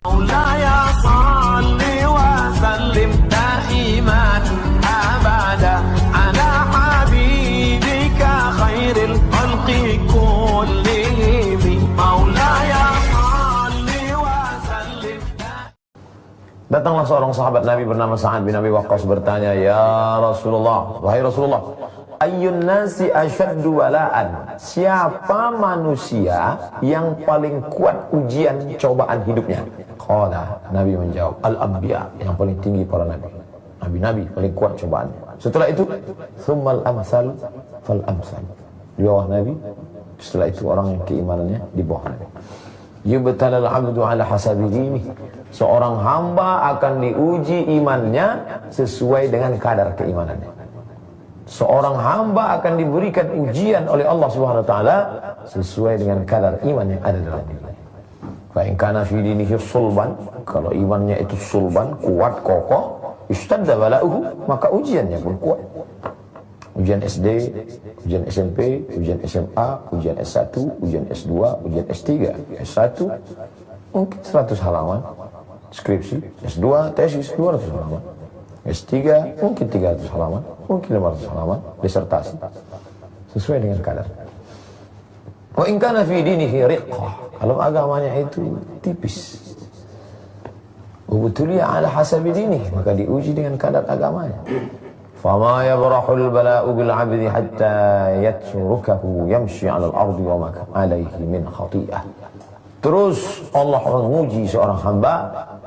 مولاي صل وسلم دائما أبدا على حبيبك خير الخلق كلهم مولاي صل وسلم. Datanglah seorang sahabat Nabi bernama Sa'ad bin Abi Waqqas bertanya, "Ya Rasulullah, wahai Rasulullah, ayyun nasi asyaddu wala'an?" Siapa manusia yang paling kuat ujian cobaan hidupnya? Qala, Nabi menjawab, al-anbiya, yang paling tinggi para nabi. Nabi-nabi paling kuat cobaan. Setelah itu, tsummal amsal fal amsal. Di bawah Nabi, setelah itu orang yang keimanannya di bawah Nabi. Yubtalal 'abdu 'ala hasabi dinihi. Seorang hamba akan diuji imannya sesuai dengan kadar keimanannya. Seorang hamba akan diberikan ujian oleh Allah Subhanahu wa taala sesuai dengan kadar iman yang ada dalam dirinya. Fa in kana fi dinihi sulban, kalau imannya itu sulban, kuat, kokoh, istadda bala'uhu, maka ujiannya pun kuat. Ujian SD, ujian SMP, ujian SMA, ujian S1, ujian S2, ujian S3, S1, mungkin 100 halaman, skripsi, S2, tesis 200 halaman, S3, mungkin 300 halaman, mungkin 500 halaman, disertasi, sesuai dengan kadar. Wa in kana fi dinihi riqqah, kalau agamanya itu tipis, ubtuliya ala hasabi dinihi, maka diuji dengan kadar agamanya. Fama yabrahul bala'u bil 'abdi hatta yatrukahu yamshi 'alal ardi wa ma alayhi min khati'ah. Terus Allah menguji seorang hamba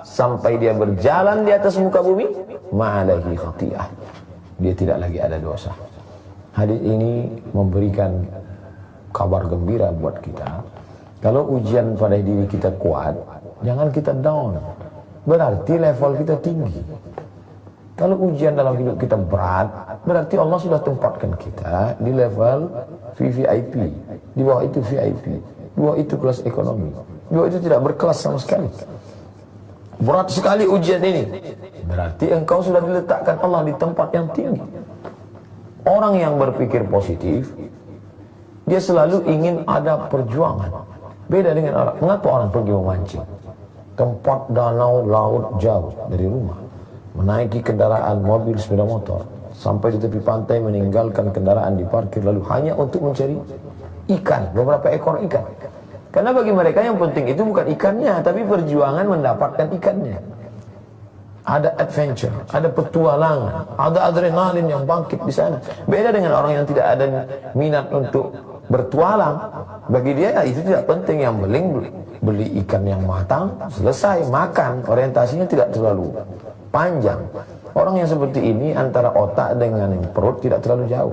sampai dia berjalan di atas muka bumi, ma'alaihi khati'ah, dia tidak lagi ada dosa. Hadis ini memberikan kabar gembira buat kita. Kalau ujian pada diri kita kuat, jangan kita down, berarti level kita tinggi. Kalau ujian dalam hidup kita berat, berarti Allah sudah tempatkan kita di level VVIP. Di bawah itu VIP, di bawah itu kelas ekonomi, di bawah itu tidak berkelas sama sekali. Berat sekali ujian ini, berarti engkau sudah diletakkan Allah di tempat yang tinggi. Orang yang berpikir positif, dia selalu ingin ada perjuangan. Beda dengan orang, mengapa orang pergi memancing? Tempat danau, laut jauh dari rumah, menaiki kendaraan, mobil, sepeda motor, sampai di tepi pantai meninggalkan kendaraan di parkir lalu hanya untuk mencari ikan, beberapa ekor ikan. Karena bagi mereka yang penting itu bukan ikannya, tapi perjuangan mendapatkan ikannya. Ada adventure, ada petualangan, ada adrenalin yang bangkit di sana. Beda dengan orang yang tidak ada minat untuk bertualang. Bagi dia itu tidak penting, yang penting beli ikan yang matang, selesai makan, orientasinya tidak terlalu panjang. Orang yang seperti ini antara otak dengan perut tidak terlalu jauh.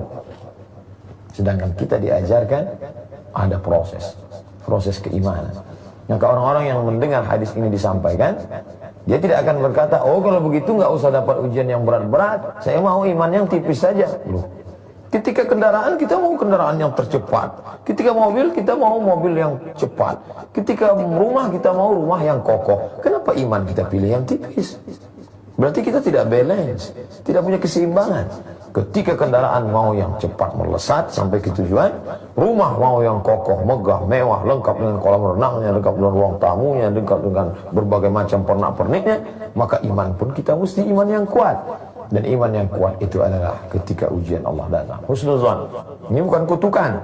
Sedangkan kita diajarkan ada proses keimanan. Maka orang-orang yang mendengar hadis ini disampaikan, dia tidak akan berkata, "Oh kalau begitu nggak usah dapat ujian yang berat-berat, saya mau iman yang tipis saja." Loh, ketika kendaraan kita mau kendaraan yang tercepat, ketika mobil kita mau mobil yang cepat, ketika rumah kita mau rumah yang kokoh. Kenapa iman kita pilih yang tipis? Berarti kita tidak balance, tidak punya keseimbangan. Ketika kendaraan mau yang cepat melesat sampai ke tujuan, rumah mau yang kokoh, megah, mewah, lengkap dengan kolam renangnya, lengkap dengan ruang tamunya, lengkap dengan berbagai macam pernak-perniknya, maka iman pun kita mesti iman yang kuat. Dan iman yang kuat itu adalah ketika ujian Allah datang. Husnuzan. Ini bukan kutukan.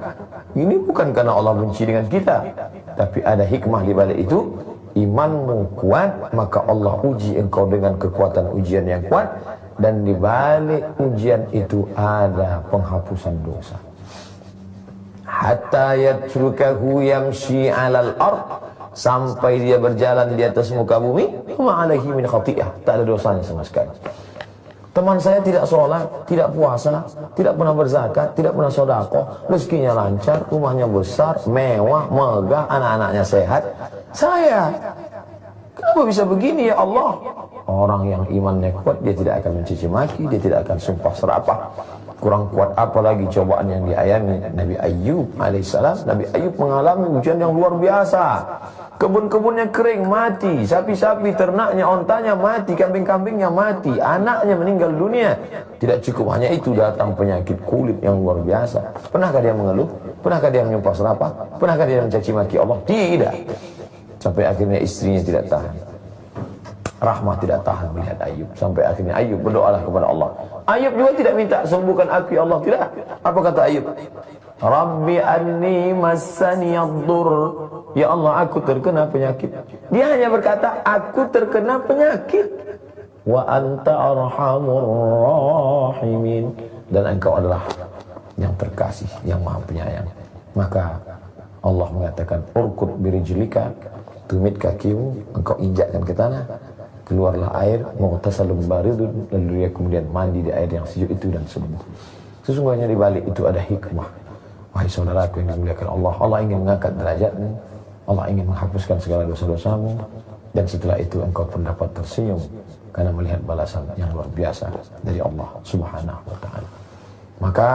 Ini bukan karena Allah benci dengan kita, tapi ada hikmah di balik itu. Imanmu kuat, maka Allah uji engkau dengan kekuatan ujian yang kuat, dan di balik ujian itu ada penghapusan dosa. Hatta yatrukahu yamshi 'alal ard, sampai dia berjalan di atas muka bumi, ma 'alaihi min khati'ah, tak ada dosanya sama sekali. Teman saya tidak sholat, tidak puasa, tidak pernah berzakat, tidak pernah sedekah, rezekinya lancar, rumahnya besar, mewah, megah, anak-anaknya sehat. Saya, kenapa bisa begini ya Allah? Orang yang imannya kuat, dia tidak akan mencaci maki, dia tidak akan sumpah serapah. Kurang kuat apalagi cobaan yang dialami Nabi Ayyub alaihissalam. Nabi Ayyub mengalami ujian yang luar biasa. Kebun-kebunnya kering, mati. Sapi-sapi, ternaknya, ontanya mati. Kambing-kambingnya mati. Anaknya meninggal dunia. Tidak cukup hanya itu, datang penyakit kulit yang luar biasa. Pernahkah dia mengeluh? Pernahkah dia menyumpah serapah? Pernahkah dia mencaci maki Allah? Tidak. Sampai akhirnya istrinya tidak tahan. Rahmah tidak tahan melihat Ayub. Sampai akhirnya Ayub berdoalah kepada Allah. Ayub juga tidak minta sembuhkan aku ya Allah. Tidak. Apa kata Ayub? Rabbi anni massani ad-dur. Ya Allah, aku terkena penyakit. Dia hanya berkata, aku terkena penyakit. Wa anta arhamur rahimin. Dan engkau adalah yang terkasih, yang maha penyayang. Maka Allah mengatakan, urkud birijlika, tumit kakimu, engkau injakkan ke tanah, keluarlah air, mughtasalun baridun, lalu dia kemudian mandi di air yang sejuk itu dan sembuh. Sesungguhnya di balik itu ada hikmah. Wahai saudaraku yang dimuliakan Allah, Allah ingin mengangkat derajatmu, Allah ingin menghapuskan segala dosa-dosamu, dan setelah itu engkau pun dapat tersenyum karena melihat balasan yang luar biasa dari Allah Subhanahu wa taala. Maka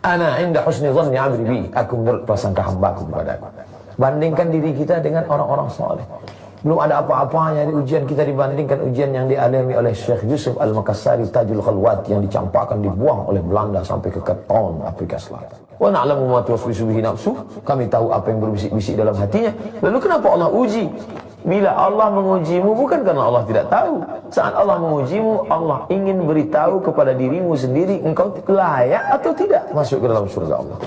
ana inda husni dhanni 'abdi bi, aku menurut prasangka hambaku kepadaku. Bandingkan diri kita dengan orang-orang saleh. Belum ada apa-apanya di ujian kita dibandingkan ujian yang dialami oleh Syekh Yusuf Al-Makassari Tajul Khalwat yang dicampakkan, dibuang oleh Belanda sampai ke Cape Town, Afrika Selatan. Wa na'lamu ma tuwaswisu bihi nafsuh, kami tahu apa yang berbisik-bisik dalam hatinya. Lalu kenapa Allah uji? Bila Allah mengujimu bukan karena Allah tidak tahu. Saat Allah mengujimu, Allah ingin beritahu kepada dirimu sendiri engkau layak atau tidak masuk ke dalam surga Allah.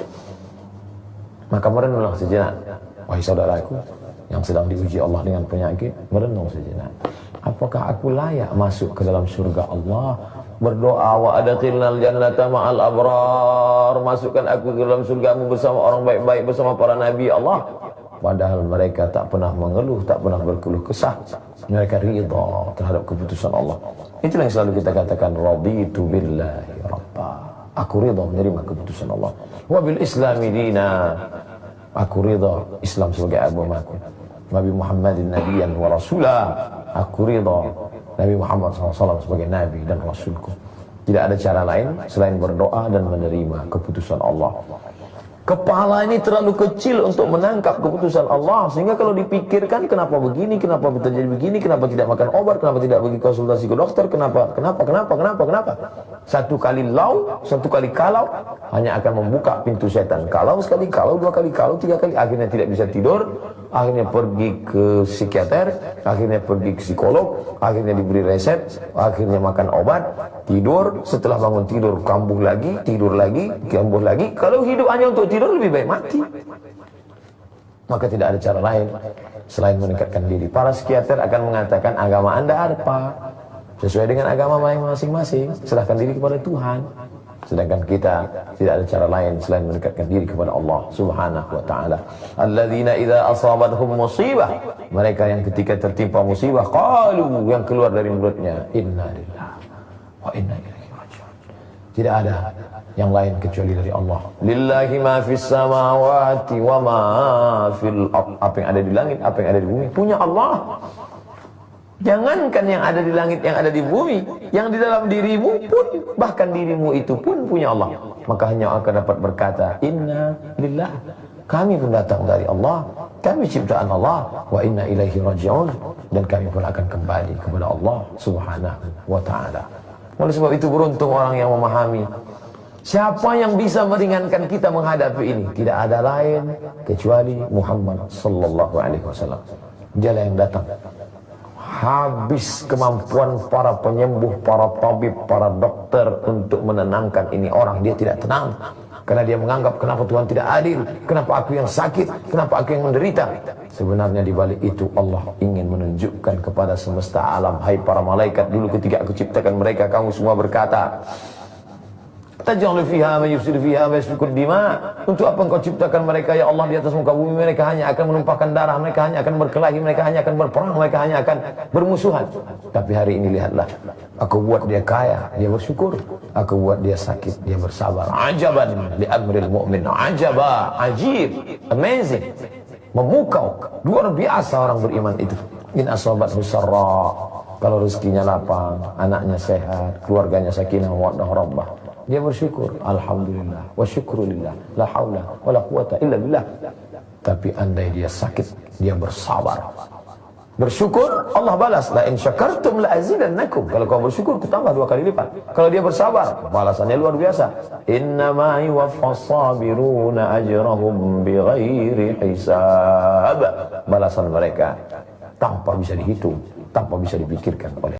Maka merenunglah sejenak, wahai saudaraku yang sedang diuji Allah dengan penyakit, merenung sejenak. Apakah aku layak masuk ke dalam surga Allah? Berdoa, wa adkhilnal jannata ma'al abrar, masukkan aku ke dalam surgamu bersama orang baik-baik, bersama para nabi Allah. Padahal mereka tak pernah mengeluh, tak pernah berkeluh kesah. Mereka ridha terhadap keputusan Allah. Itulah yang selalu kita katakan, raditu billahi rabba. Aku ridha menerima keputusan Allah. Wa bil islami dina. Aku ridha Islam sebagai agamaku. Nabi Muhammadin nabiyan wa rasulah. Aku ridha Nabi Muhammad SAW sebagai nabi dan rasulku. Tidak ada cara lain selain berdoa dan menerima keputusan Allah. Kepala ini terlalu kecil untuk menangkap keputusan Allah, sehingga kalau dipikirkan kenapa begini, kenapa terjadi begini, kenapa tidak makan obat, kenapa tidak pergi konsultasi ke dokter, kenapa. Satu kali kalau hanya akan membuka pintu setan. Kalau sekali, kalau dua kali, kalau tiga kali, akhirnya tidak bisa tidur, akhirnya pergi ke psikiater, akhirnya pergi ke psikolog, akhirnya diberi resep, akhirnya makan obat, tidur, setelah bangun tidur kambuh lagi, tidur lagi, kambuh lagi. Kalau hidup hanya untuk tidur, lebih baik mati. Maka tidak ada cara lain selain meningkatkan diri. Para psikiater akan mengatakan agama Anda apa? Sesuai dengan agama masing-masing, serahkan diri kepada Tuhan. Sedangkan kita tidak ada cara lain selain mendekatkan diri kepada Allah Subhanahu wa taala. Alladzina idza asabathum musibah, mereka yang ketika tertimpa musibah qalu, yang keluar dari mulutnya, inna lillahi wa inna ilaihi raji'un. Tidak ada yang lain kecuali dari Allah. Lillahi ma fis samawati wa ma fil ardh. Apa yang ada di langit, apa yang ada di bumi punya Allah. Jangankan yang ada di langit, yang ada di bumi, yang di dalam dirimu pun, bahkan dirimu itu pun punya Allah. Maka hanya akan dapat berkata, inna lillah, kami pun datang dari Allah, kami ciptaan Allah, wa inna ilaihi raji'un, dan kami pun akan kembali kepada Allah Subhanahu wa ta'ala. Oleh sebab itu beruntung orang yang memahami siapa yang bisa meringankan kita menghadapi ini. Tidak ada lain kecuali Muhammad sallallahu alaihi wasallam. Dialah yang datang. Habis kemampuan para penyembuh, para tabib, para dokter untuk menenangkan ini orang. Dia tidak tenang karena dia menganggap kenapa Tuhan tidak adil, kenapa aku yang sakit, kenapa aku yang menderita. Sebenarnya di balik itu Allah ingin menunjukkan kepada semesta alam, hai para malaikat, dulu ketika aku ciptakan mereka kamu semua berkata, taj'alu fiha man yufsidu fiha wa yasfiku dima. Untuk apa engkau ciptakan mereka ya Allah di atas muka bumi? Mereka hanya akan menumpahkan darah, mereka hanya akan berkelahi, mereka hanya akan berperang, mereka hanya akan bermusuhan. Tapi hari ini lihatlah, aku buat dia kaya, dia bersyukur. Aku buat dia sakit, dia bersabar. Ajaban li amril mu'min. Ajaba, ajib, amazing, memukau, luar biasa orang beriman itu. In asabathu sarra, kalau rezekinya lapang, anaknya sehat, keluarganya sakinah mawaddah rahmah, dia bersyukur, alhamdulillah, wa syukrulillah, la haula wa la quwata illa billah. Tapi andai dia sakit, dia bersabar, bersyukur, Allah balas, la in syakartum la azidannakum. Kalau kau bersyukur, ku tambah 2 kali lipat. Kalau dia bersabar, balasannya luar biasa. Innama yuwaffas sabiruna ajrahum bighairi hisab. Balasan mereka tanpa bisa dihitung, tanpa bisa dipikirkan oleh